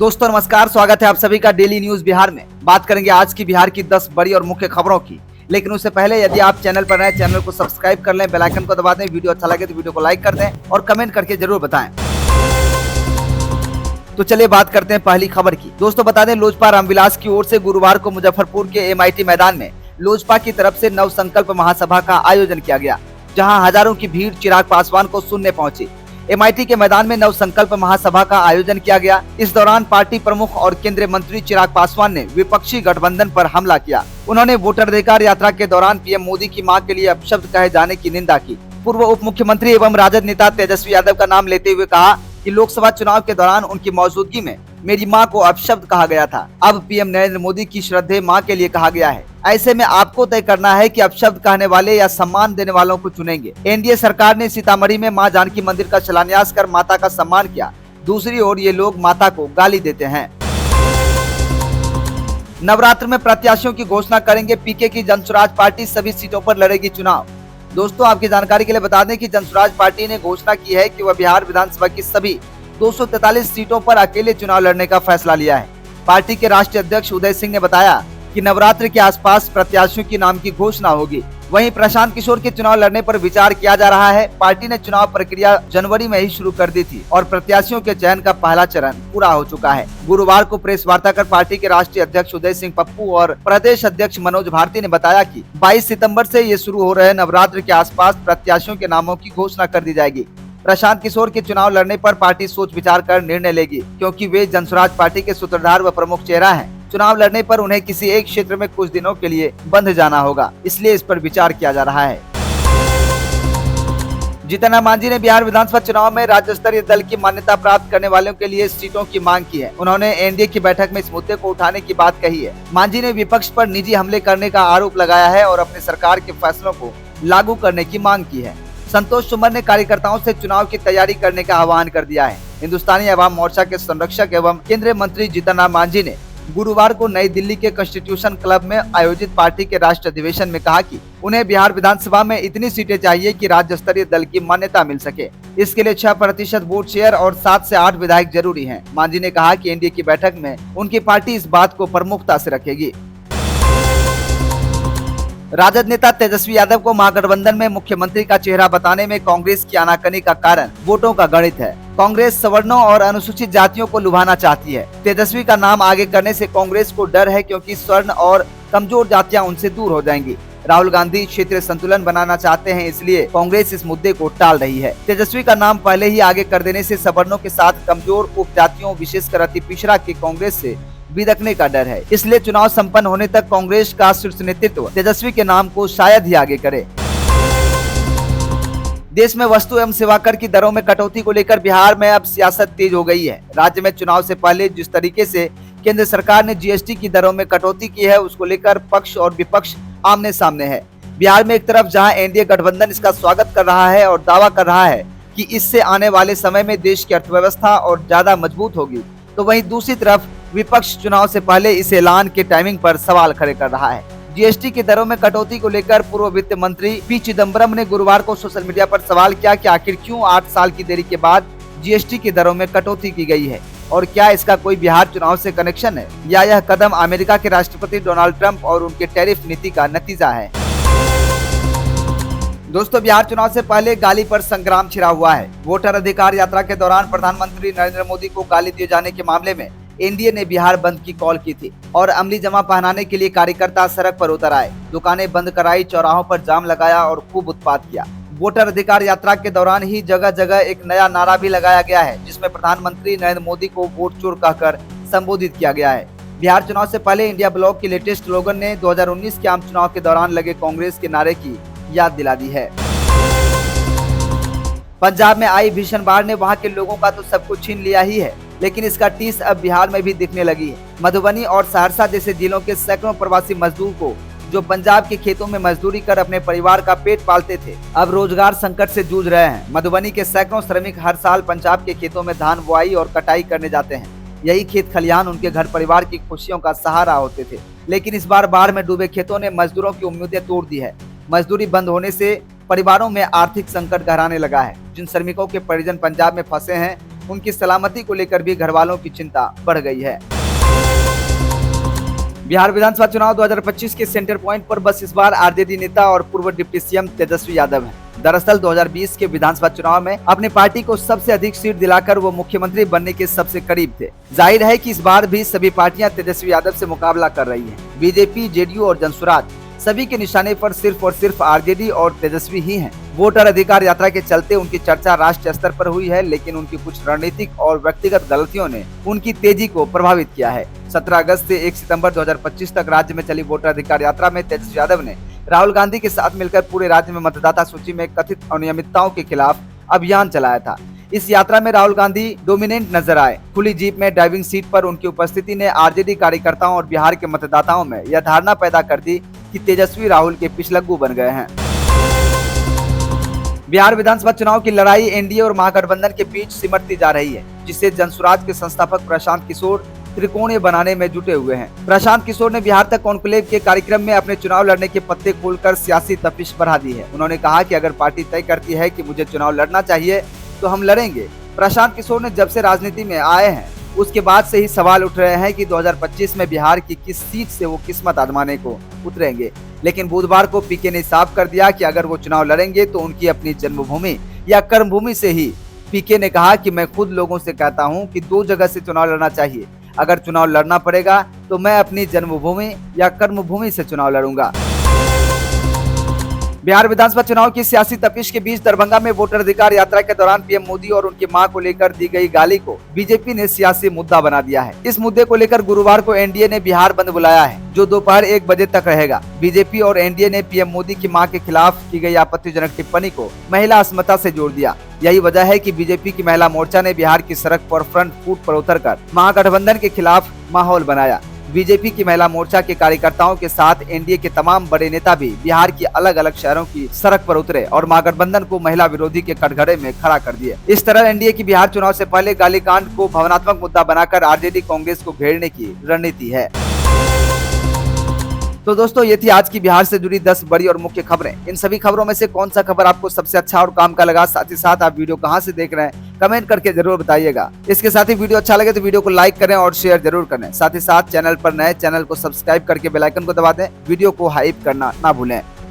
दोस्तों नमस्कार, स्वागत है आप सभी का डेली न्यूज बिहार में। बात करेंगे आज की बिहार की 10 बड़ी और मुख्य खबरों की। लेकिन उससे पहले यदि आप चैनल पर नए, चैनल को सब्सक्राइब कर लें, बेल आइकन को दबा दें, वीडियो अच्छा लगे तो वीडियो को लाइक कर दें और कमेंट करके जरूर बताएं। तो चलिए बात करते हैं पहली खबर की। दोस्तों बता दें, लोजपा रामविलास की ओर से गुरुवार को मुजफ्फरपुर के MIT मैदान में लोजपा की तरफ से नव संकल्प महासभा का आयोजन किया गया, जहां हजारों की भीड़ चिराग पासवान को सुनने पहुंची। MIT के मैदान में नव संकल्प महासभा का आयोजन किया गया। इस दौरान पार्टी प्रमुख और केंद्रीय मंत्री चिराग पासवान ने विपक्षी गठबंधन पर हमला किया। उन्होंने वोटर अधिकार यात्रा के दौरान PM मोदी की मां के लिए अपशब्द कहे जाने की निंदा की। पूर्व उप मुख्यमंत्री एवं राजद नेता तेजस्वी यादव का नाम लेते हुए कहा कि लोकसभा चुनाव के दौरान उनकी मौजूदगी में मेरी मां को अपशब्द कहा गया था। अब PM नरेंद्र मोदी की श्रद्धेय मां के लिए कहा गया है। ऐसे में आपको तय करना है कि अपशब्द कहने वाले या सम्मान देने वालों को चुनेंगे। NDA सरकार ने सीतामढ़ी में मां जानकी मंदिर का शिलान्यास कर माता का सम्मान किया। दूसरी ओर ये लोग माता को गाली देते हैं। नवरात्र में प्रत्याशियों की घोषणा करेंगे PK की जनसुराज पार्टी, सभी सीटों पर लड़ेगी चुनाव। दोस्तों आपकी जानकारी के लिए बता दें कि जनसुराज पार्टी ने घोषणा की है कि वह बिहार विधानसभा की सभी 243 सीटों पर अकेले चुनाव लड़ने का फैसला लिया है। पार्टी के राष्ट्रीय अध्यक्ष उदय सिंह ने बताया कि नवरात्र के आसपास प्रत्याशियों की नाम की घोषणा होगी। वहीं प्रशांत किशोर के चुनाव लड़ने पर विचार किया जा रहा है। पार्टी ने चुनाव प्रक्रिया जनवरी में ही शुरू कर दी थी और प्रत्याशियों के चयन का पहला चरण पूरा हो चुका है। गुरुवार को प्रेस वार्ता कर पार्टी के राष्ट्रीय अध्यक्ष उदय सिंह पप्पू और प्रदेश अध्यक्ष मनोज भारती ने बताया कि 22 सितंबर से ये शुरू हो रहे नवरात्र के आसपास प्रत्याशियों के नामों की घोषणा कर दी जाएगी। प्रशांत किशोर के चुनाव लड़ने पर पार्टी सोच विचार कर निर्णय लेगी, क्योंकि वे जनसुराज पार्टी के सूत्रधार व प्रमुख चेहरा हैं। चुनाव लड़ने पर उन्हें किसी एक क्षेत्र में कुछ दिनों के लिए बंद जाना होगा, इसलिए इस पर विचार किया जा रहा है। जीतन राम मांझी ने बिहार विधानसभा चुनाव में राज्य स्तरीय दल की मान्यता प्राप्त करने वालों के लिए सीटों की मांग की है। उन्होंने NDA की बैठक में इस मुद्दे को उठाने की बात कही है। मांझी ने विपक्ष पर निजी हमले करने का आरोप लगाया है और अपनी सरकार के फैसलों को लागू करने की मांग की है। संतोष सुमन ने कार्यकर्ताओं से चुनाव की तैयारी करने का आह्वान कर दिया है। हिंदुस्तानी अवाम मोर्चा के संरक्षक एवं केंद्रीय मंत्री जीतन राम मांझी ने गुरुवार को नई दिल्ली के कॉन्स्टिट्यूशन क्लब में आयोजित पार्टी के राष्ट्रीय अधिवेशन में कहा कि उन्हें बिहार विधानसभा में इतनी सीटें चाहिए कि राज्य स्तरीय दल की मान्यता मिल सके। इसके लिए 6% वोट शेयर और 7 से 8 विधायक जरूरी हैं। मांझी ने कहा कि NDA की बैठक में उनकी पार्टी इस बात को प्रमुखता से रखेगी। राजद नेता तेजस्वी यादव को महागठबंधन में मुख्यमंत्री का चेहरा बताने में कांग्रेस की आनाकानी का कारण वोटों का गणित है। कांग्रेस सवर्णों और अनुसूचित जातियों को लुभाना चाहती है। तेजस्वी का नाम आगे करने से कांग्रेस को डर है, क्योंकि स्वर्ण और कमजोर जातियां उनसे दूर हो जाएंगी। राहुल गांधी क्षेत्रीय संतुलन बनाना चाहते हैं, इसलिए कांग्रेस इस मुद्दे को टाल रही है। तेजस्वी का नाम पहले ही आगे कर देने से सवर्णों के साथ कमजोर उपजातियों, विशेषकर अति पिछड़ा के कांग्रेस से बिदकने का डर है। इसलिए चुनाव संपन्न होने तक कांग्रेस का शीर्ष नेतृत्व तेजस्वी के नाम को शायद ही आगे करे। देश में वस्तु एवं सेवा कर की दरों में कटौती को लेकर बिहार में अब सियासत तेज हो गई है। राज्य में चुनाव से पहले जिस तरीके से केंद्र सरकार ने GST की दरों में कटौती की है, उसको लेकर पक्ष और विपक्ष आमने सामने है। बिहार में एक तरफ जहां NDA गठबंधन इसका स्वागत कर रहा है और दावा कर रहा है कि इससे आने वाले समय में देश की अर्थव्यवस्था और ज्यादा मजबूत होगी, तो वहीं दूसरी तरफ विपक्ष चुनाव से पहले इस ऐलान के टाइमिंग पर सवाल खड़े कर रहा है। GST की दरों में कटौती को लेकर पूर्व वित्त मंत्री P चिदम्बरम ने गुरुवार को सोशल मीडिया पर सवाल किया कि आखिर क्यों 8 साल की देरी के बाद GST की दरों में कटौती की गई है और क्या इसका कोई बिहार चुनाव से कनेक्शन है, या यह कदम अमेरिका के राष्ट्रपति डोनाल्ड ट्रंप और उनके टैरिफ नीति का नतीजा है। दोस्तों बिहार चुनाव से पहले गाली पर संग्राम छिड़ा हुआ है। वोटर अधिकार यात्रा के दौरान प्रधानमंत्री नरेंद्र मोदी को गाली दिए जाने के मामले में NDA ने बिहार बंद की कॉल की थी और अमली जमा पहनाने के लिए कार्यकर्ता सड़क पर उतर आए। दुकानें बंद कराई, चौराहों पर जाम लगाया और खूब उत्पात किया। वोटर अधिकार यात्रा के दौरान ही जगह जगह एक नया नारा भी लगाया गया है, जिसमें प्रधानमंत्री नरेंद्र मोदी को वोट चोर कहकर संबोधित किया गया है। बिहार चुनाव से पहले इंडिया ब्लॉक के लेटेस्ट स्लोगन ने 2019 के आम चुनाव के दौरान लगे कांग्रेस के नारे की याद दिला दी है। पंजाब में आई भीषण बाढ़ ने वहां के लोगों का तो सब कुछ छीन लिया ही है, लेकिन इसका टीस अब बिहार में भी दिखने लगी है। मधुबनी और सहरसा जैसे जिलों के सैकड़ों प्रवासी मजदूर को जो पंजाब के खेतों में मजदूरी कर अपने परिवार का पेट पालते थे, अब रोजगार संकट से जूझ रहे हैं। मधुबनी के सैकड़ों श्रमिक हर साल पंजाब के खेतों में धान बुआई और कटाई करने जाते हैं। यही खेत खलिहान उनके घर परिवार की खुशियों का सहारा होते थे, लेकिन इस बार बाढ़ में डूबे खेतों ने मजदूरों की उम्मीदें तोड़ दी है। मजदूरी बंद होने से परिवारों में आर्थिक संकट गहराने लगा है। जिन श्रमिकों के परिजन पंजाब में फंसे हैं, उनकी सलामती को लेकर भी घर वालों की चिंता बढ़ गई है। बिहार विधानसभा चुनाव 2025 के सेंटर पॉइंट पर बस इस बार आरजेडी नेता और पूर्व डिप्टी सीएम तेजस्वी यादव हैं। दरअसल 2020 के विधानसभा चुनाव में अपनी पार्टी को सबसे अधिक सीट दिलाकर वो मुख्यमंत्री बनने के सबसे करीब थे। जाहिर है कि इस बार भी सभी पार्टियां तेजस्वी यादव से मुकाबला कर रही हैं। बीजेपी, जेडीयू और जनसुराज सभी के निशाने पर सिर्फ और सिर्फ आरजेडी और तेजस्वी ही हैं। वोटर अधिकार यात्रा के चलते उनकी चर्चा राष्ट्रीय स्तर पर हुई है, लेकिन उनकी कुछ रणनीतिक और व्यक्तिगत गलतियों ने उनकी तेजी को प्रभावित किया है। 17 अगस्त से 1 सितंबर 2025 तक राज्य में चली वोटर अधिकार यात्रा में तेजस्वी यादव ने राहुल गांधी के साथ मिलकर पूरे राज्य में मतदाता सूची में कथित अनियमितताओं के खिलाफ अभियान चलाया था। इस यात्रा में राहुल गांधी डोमिनेंट नजर आए। खुली जीप में ड्राइविंग सीट पर उनकी उपस्थिति ने आरजेडी कार्यकर्ताओं और बिहार के मतदाताओं में यह धारणा पैदा कर दी कि तेजस्वी राहुल के पिछलग्गू बन गए हैं। बिहार विधानसभा चुनाव की लड़ाई एनडीए और महागठबंधन के बीच सिमटती जा रही है, जिसे जनसुराज के संस्थापक प्रशांत किशोर त्रिकोणीय बनाने में जुटे हुए हैं। प्रशांत किशोर ने बिहार तक कॉन्क्लेव के कार्यक्रम में अपने चुनाव लड़ने के पत्ते खोलकर सियासी तपिश बढ़ा दी है। उन्होंने कहा कि अगर पार्टी तय करती है कि मुझे चुनाव लड़ना चाहिए तो हम लड़ेंगे। प्रशांत किशोर ने जब से राजनीति में आए हैं उसके बाद से ही सवाल उठ रहे हैं कि 2025 में बिहार की किस सीट से वो किस्मत आजमाने को उतरेंगे। लेकिन बुधवार को पीके ने साफ कर दिया कि अगर वो चुनाव लड़ेंगे तो उनकी अपनी जन्मभूमि या कर्मभूमि से ही। पीके ने कहा कि मैं खुद लोगों से कहता हूं कि 2 जगह से चुनाव लड़ना चाहिए। अगर चुनाव लड़ना पड़ेगा तो मैं अपनी जन्मभूमि या कर्मभूमि से चुनाव लड़ूंगा। बिहार विधानसभा चुनाव की सियासी तपिश के बीच दरभंगा में वोटर अधिकार यात्रा के दौरान पीएम मोदी और उनकी मां को लेकर दी गई गाली को बीजेपी ने सियासी मुद्दा बना दिया है। इस मुद्दे को लेकर गुरुवार को एनडीए ने बिहार बंद बुलाया है, जो दोपहर 1 बजे तक रहेगा। बीजेपी और एनडीए ने पीएम मोदी की मां के खिलाफ की गई आपत्तिजनक टिप्पणी को महिला अस्मिता से जोड़ दिया। यही वजह है कि बीजेपी की महिला मोर्चा ने बिहार की सड़क पर फ्रंट फुट पर उतरकर महागठबंधन के खिलाफ माहौल बनाया। बीजेपी की महिला मोर्चा के कार्यकर्ताओं के साथ एनडीए के तमाम बड़े नेता भी बिहार की अलग अलग शहरों की सड़क पर उतरे और महागठबंधन को महिला विरोधी के कटघरे में खड़ा कर दिए। इस तरह एनडीए की बिहार चुनाव से पहले गालीकांड को भावनात्मक मुद्दा बनाकर आरजेडी कांग्रेस को घेरने की रणनीति है। तो दोस्तों, ये थी आज की बिहार से जुड़ी 10 बड़ी और मुख्य खबरें। इन सभी खबरों में से कौन सा खबर आपको सबसे अच्छा और काम का लगा, साथ ही साथ आप वीडियो कहां से देख रहे हैं, कमेंट करके जरूर बताइएगा। इसके साथ ही वीडियो अच्छा लगे तो वीडियो को लाइक करें और शेयर जरूर करें। साथ ही साथ चैनल पर नए, चैनल को सब्सक्राइब करके बेल आइकन को दबा दें। वीडियो को हाइप करना ना भूलें।